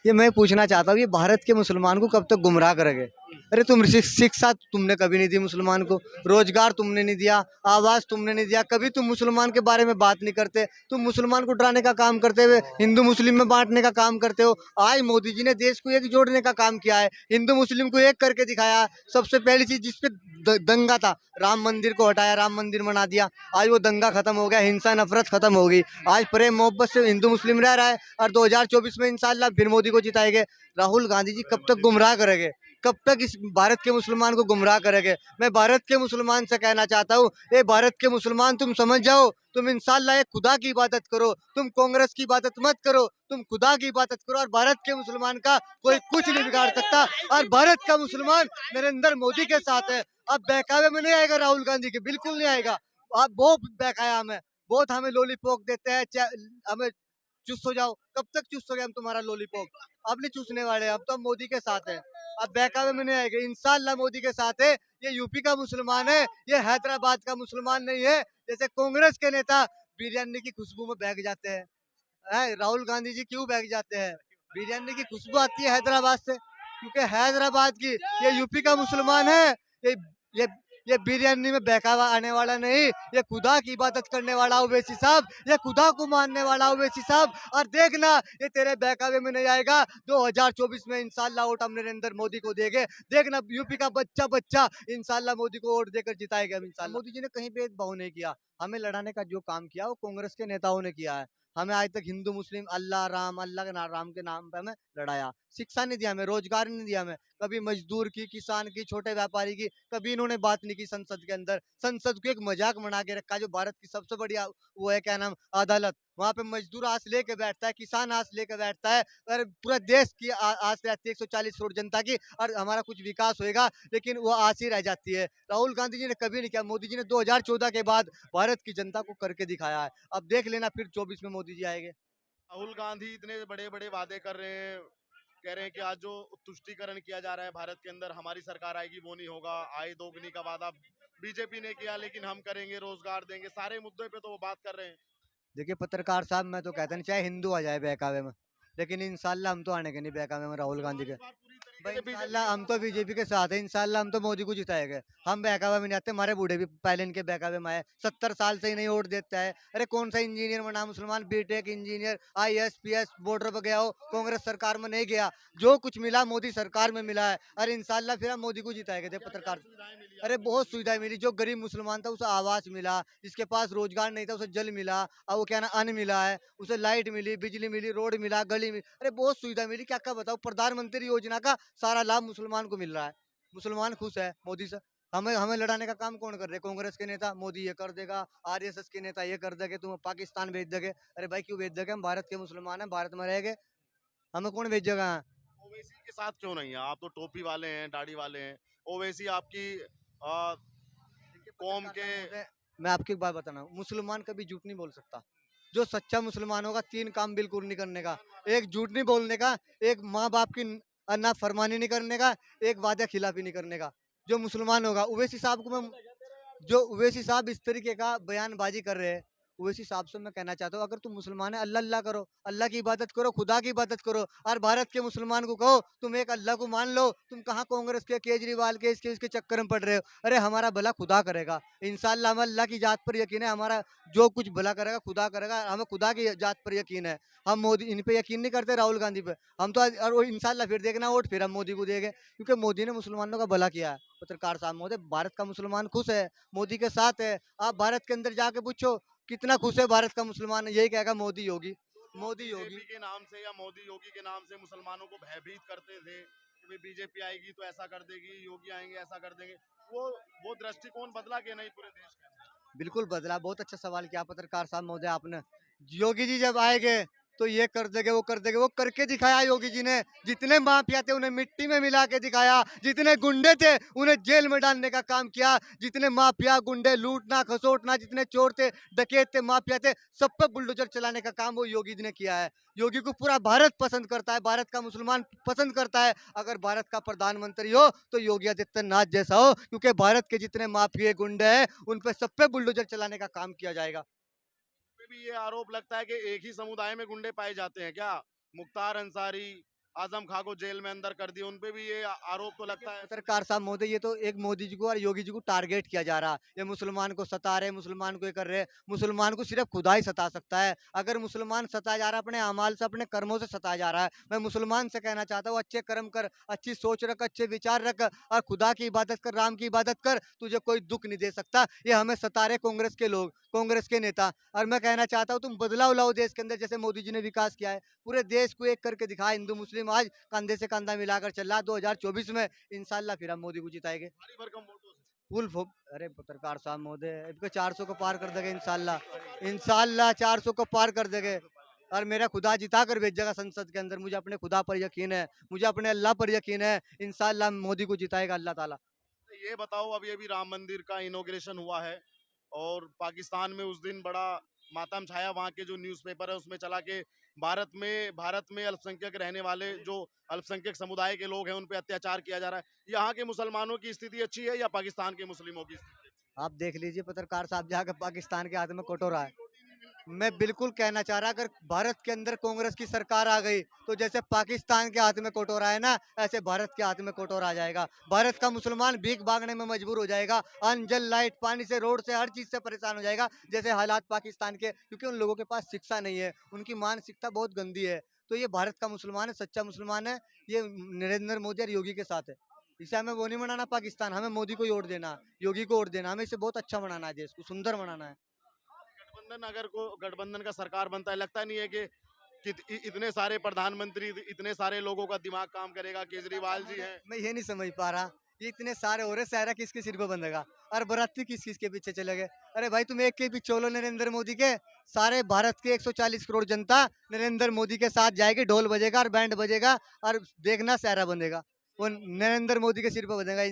ये मैं पूछना चाहता हूँ, ये भारत के मुसलमान को कब तक गुमराह करोगे? अरे तुम शिक्षा तुमने कभी नहीं दी मुसलमान को, रोजगार तुमने नहीं दिया, आवाज तुमने नहीं दिया, कभी तुम मुसलमान के बारे में बात नहीं करते। तुम मुसलमान को डराने का काम करते हुए हिंदू मुस्लिम में बांटने का काम करते हो। आज मोदी जी ने देश को एक जोड़ने का काम किया है, हिंदू मुस्लिम को एक करके दिखाया। सबसे पहली चीज जिसपे दंगा था, राम मंदिर को हटाया, राम मंदिर बना दिया। आज वो दंगा खत्म हो गया, हिंसा नफरत खत्म हो गई। आज प्रेम मोहब्बत से हिंदू मुस्लिम रह रहा है और 2024 में इंशाल्लाह फिर मोदी को जिताएंगे। राहुल गांधी जी कब तक गुमराह करेंगे? कब तक इस भारत के मुसलमान को गुमराह करेंगे? मैं भारत के मुसलमान से कहना चाहता हूँ, ये भारत के मुसलमान तुम समझ जाओ, तुम इंशाल्लाह एक खुदा की इबादत करो, तुम कांग्रेस की इबादत मत करो, तुम खुदा की इबादत करो और भारत के मुसलमान का कोई कुछ नहीं बिगाड़ सकता। और भारत का मुसलमान नरेंद्र मोदी के साथ है। अब बहकावे में नहीं आएगा राहुल गांधी के, बिल्कुल नहीं आएगा। आप बहुत बहकाया हमें, बहुत हमें लॉलीपॉप देते हैं, हमें चुस हो जाओ। कब तक चुस हो गए हम तुम्हारा लॉलीपॉप? अब नहीं चूसने वाले, अब तो हम मोदी के साथ हैं। अब बहकावे में नहीं आएंगे, इंशाल्लाह मोदी के साथ है। ये यूपी का मुसलमान है, ये हैदराबाद का मुसलमान नहीं है। जैसे कांग्रेस के नेता बिरयानी की खुशबू में बहक जाते हैं, राहुल गांधी जी क्यों बहक जाते हैं? बिरयानी की खुशबू आती है हैदराबाद से, क्योंकि हैदराबाद की, ये यूपी का मुसलमान है। ये ये ये बिरयानी में बहकावा आने वाला नहीं, ये खुदा की इबादत करने वाला ओवैसी साहब, ये खुदा को मानने वाला ओवैसी साहब। और देखना, ये तेरे बहकावे में नहीं आएगा। 2024 में इंशाल्लाह वोट हम नरेंद्र मोदी को देंगे। देखना यूपी का बच्चा बच्चा इंशाल्लाह मोदी को वोट देकर जिताएगा इंशाल्लाह। मोदी जी ने कहीं भेदभाव नहीं किया, हमें लड़ाने का जो काम किया वो कांग्रेस के नेताओं ने किया है। हमें आज तक हिंदू मुस्लिम अल्लाह के राम के नाम पे हमें लड़ाया। शिक्षा नहीं दिया हमें, रोजगार नहीं दिया हमें, कभी मजदूर की, किसान की, छोटे व्यापारी की कभी इन्होंने बात नहीं की। संसद के अंदर संसद को एक मजाक बना के रखा, जो भारत की सबसे बढ़िया वो है क्या नाम, अदालत। वहाँ पे मजदूर आस लेके बैठता है, किसान आस लेके बैठता है, और पूरा देश की आस रहती है 140 करोड़ जनता की, और हमारा कुछ विकास होएगा, लेकिन वो आस ही रह जाती है। राहुल गांधी जी ने कभी नहीं किया, मोदी जी ने 2014 के बाद भारत की जनता को करके दिखाया है। अब देख लेना फिर 24 में मोदी जी आएंगे। राहुल गांधी इतने बड़े बड़े वादे कर रहे हैं, कह रहे हैं कि आज जो तुष्टीकरण किया जा रहा है भारत के अंदर, हमारी सरकार आएगी वो नहीं होगा। आय दोगुनी का वादा बीजेपी ने किया, लेकिन हम करेंगे, रोजगार देंगे, सारे मुद्दे पे तो वो बात कर रहे हैं। देखिए पत्रकार साहब, मैं तो कहता नहीं चाहे हिंदू आ जाए बहकावे में, लेकिन इंशाल्लाह हम तो आने के नहीं बहकावे में राहुल गांधी मुसलमान के। इस बार पूरी तरीके भाई से बीजेपी इंशाल्लाह के हम साथ तो है। बीजेपी के साथ है, इंशाल्लाह हम तो मोदी को जिताएंगे। हम बहकावे में नहीं आते, हमारे बूढ़े भी पहले इनके बहकावे में आए, 70 साल से ही नहीं वोट देता है। अरे कौन सा इंजीनियर बना मुसलमान, BTech engineer, IAS PS border पर गया हो, कांग्रेस सरकार में नहीं गया। जो कुछ मिला मोदी सरकार में मिला है, और इंशाल्लाह फिर हम मोदी को जिताएंगे। थे क्या क्या पत्रकार, सुविधाएं मिली अरे आपको बहुत मोदी जी सुविधाएं से? मिली। जो गरीब मुसलमान था उसे आवास मिला, जिसके पास रोजगार नहीं था उसे जल मिला, और वो क्या ना अन्न मिला है, उसे लाइट मिली, बिजली मिली, रोड मिला, गली मिली। अरे बहुत सुविधा मिली, क्या क्या बताओ। प्रधानमंत्री योजना का सारा लाभ मुसलमान को मिल रहा है। मुसलमान खुश है मोदी से। हमें हमें लड़ाने का काम कौन कर रहे? कांग्रेस के नेता, मोदी ये कर देगा, RSS के नेता ये कर देंगे, तुम पाकिस्तान भेज दोगे। अरे भाई क्यों भेज दोगे? हम भारत के मुसलमान हैं, भारत में रहेंगे, हमें कौन भेजेगा? ओवैसी के साथ क्यों नहीं है? आप तो टोपी वाले हैं, दाढ़ी वाले हैं। ओवैसी आपकी आ, देखिए कौम पत्रकार के। साहब महोदय, मैं आपकी एक बात बताना हूँ, मुसलमान कभी झूठ नहीं बोल सकता। जो सच्चा मुसलमान होगा, 3 काम बिल्कुल नहीं करने का। एक झूठ नहीं बोलने का, एक माँ बाप की नाफरमानी नहीं करने का, एक वादा खिलाफी नहीं करने का। जो मुसलमान होगा, उवैसी साहब को मैं, जो उवैसी साहब इस तरीके का बयानबाजी कर रहे हैं, उवैसी साहब से मैं कहना चाहता हूँ, अगर तुम मुसलमान है, अल्लाह अल्लाह करो, अल्लाह की इबादत करो, खुदा की इबादत करो। और भारत के मुसलमान को कहो तुम एक अल्लाह को मान लो। तुम कहाँ कांग्रेस के, केजरीवाल के, इसके चक्कर में पड़ रहे हो? अरे हमारा भला खुदा करेगा इंशाल्लाह। हमें अल्लाह की जात पर यकीन है, हमारा जो कुछ भला करेगा खुदा करेगा, हमें खुदा की जात पर यकीन है। हम मोदी इन पे यकीन नहीं करते, राहुल गांधी पे। हम तो और वो इंशाल्लाह फिर देखना वोट फिर हम मोदी को देंगे, क्योंकि मोदी ने मुसलमानों का भला किया है। पत्रकार साहब महोदय, भारत का मुसलमान खुश है, मोदी के साथ है। आप भारत के अंदर जाके पूछो कितना खुश है भारत का मुसलमान, यही कहेगा मोदी योगी, जो मोदी योगी। बीजेपी के नाम से या मोदी योगी के नाम से मुसलमानों को भयभीत करते थे कि भाई बीजेपी आएगी तो ऐसा कर देगी, योगी आएंगे ऐसा कर देंगे, वो वो दृष्टिकोण बदला कि नहीं पूरे देश का? बिल्कुल बदला। बहुत अच्छा सवाल किया पत्रकार साहब महोदय आपने। योगी जी जब आएंगे तो ये कर देंगे, वो कर देंगे, वो करके दिखाया योगी जी ने। जितने माफिया थे उन्हें मिट्टी में मिला के दिखाया, जितने गुंडे थे उन्हें जेल में डालने का काम किया। जितने माफिया गुंडे, लूटना खसोटना, जितने चोर थे, डकैत थे, माफिया थे, सब पे बुलडोजर चलाने का काम वो योगी जी ने किया है। योगी को पूरा भारत पसंद करता है, भारत का मुसलमान पसंद करता है। अगर भारत का प्रधानमंत्री हो तो योगी आदित्यनाथ जैसा हो, क्योंकि भारत के जितने माफिया गुंडे हैं उन पे सब पे बुलडोजर चलाने का काम किया जाएगा। पे भी ये आरोप लगता है कि एक ही समुदाय में गुंडे पाए जाते हैं क्या? मुख्तार अंसारी, आजम खां को जेल में अंदर कर दिया, उन पे भी ये आरोप तो लगता है। पत्रकार साहब महोदय, ये तो एक मोदी जी को और योगी जी को टारगेट किया जा रहा है। ये मुसलमान को सता रहे, मुसलमान को ये कर रहे। मुसलमान को सिर्फ खुदा ही सता सकता है। अगर मुसलमान सताया जा रहा है अपने अमाल से, अपने कर्मों से सताया जा रहा है, मैं मुसलमान से कहना चाहता हूँ अच्छे कर्म कर, अच्छी सोच रख, अच्छे विचार रख और खुदा की इबादत कर, राम की इबादत कर, तुझे कोई दुख नहीं दे सकता। ये हमें सता रहे कांग्रेस के लोग, कांग्रेस के नेता। और मैं कहना चाहता हूँ तुम बदलाव लाओ देश के अंदर, जैसे मोदी जी ने विकास किया है। पूरे देश को एक करके दिखा, हिंदू मुस्लिम आज कंधे से कंधा मिलाकर चल रहा है। 2024 में इंशाल्लाह फिर हम मोदी को जिताएंगे। भारी भरकम वोटों से। अरे पत्रकार साहब महोदय, इनको 400 को पार कर देंगे इंशाल्लाह। इंशाल्लाह 400 को पार कर देंगे और मेरा खुदा जिता कर भेजेगा संसद के अंदर। मुझे अपने खुदा पर यकीन है, मुझे अपने अल्लाह पर यकीन है। इंशाल्लाह मोदी को जिताएगा अल्लाह ताला। ये बताओ, अभी राम मंदिर का इनॉग्रेशन हुआ है और पाकिस्तान में उस दिन बड़ा मातम छाया। वहाँ के जो न्यूज़पेपर है उसमें चला के भारत में अल्पसंख्यक रहने वाले जो अल्पसंख्यक समुदाय के लोग हैं उन पे अत्याचार किया जा रहा है। यहाँ के मुसलमानों की स्थिति अच्छी है या पाकिस्तान के मुस्लिमों की स्थिति अच्छी आप देख लीजिए पत्रकार साहब, जाकर पाकिस्तान के हाथ में कटोरा है। मैं बिल्कुल कहना चाह रहा, अगर भारत के अंदर कांग्रेस की सरकार आ गई तो जैसे पाकिस्तान के हाथ में कटोरा है ना, ऐसे भारत के हाथ में कटोरा आ जाएगा। भारत का मुसलमान भीख मांगने में मजबूर हो जाएगा। अन्न जल लाइट पानी से, रोड से, हर चीज से परेशान हो जाएगा जैसे हालात पाकिस्तान के, क्योंकि उन लोगों के पास शिक्षा नहीं है, उनकी मानसिकता बहुत गंदी है। तो ये भारत का मुसलमान है, सच्चा मुसलमान है। ये नरेंद्र मोदी और योगी के साथ है। इसे हमें वो नहीं बनाना पाकिस्तान, हमें मोदी को ही वोट देना, योगी को वोट देना। हमें इसे बहुत अच्छा बनाना है, देश को सुंदर बनाना है। गठबंधन का सरकार बनता है, लगता नहीं है कि इतने सारे प्रधानमंत्री, इतने सारे लोगों का दिमाग काम करेगा। केजरीवाल जी हैं। मैं ये नहीं समझ पा रहा, ये इतने सारे हो रहे, सारा किसके सिर पे बंधेगा और बराती किस किस के पीछे चले गए। अरे भाई तुम एक के पीछे चलो, नरेंद्र मोदी के। सारे भारत के 140 करोड़ जनता नरेंद्र मोदी के साथ जाएगी, ढोल बजेगा और बैंड बजेगा और देखना सहरा बंधेगा, वो नरेंद्र मोदी के सिर पे बंधेगा।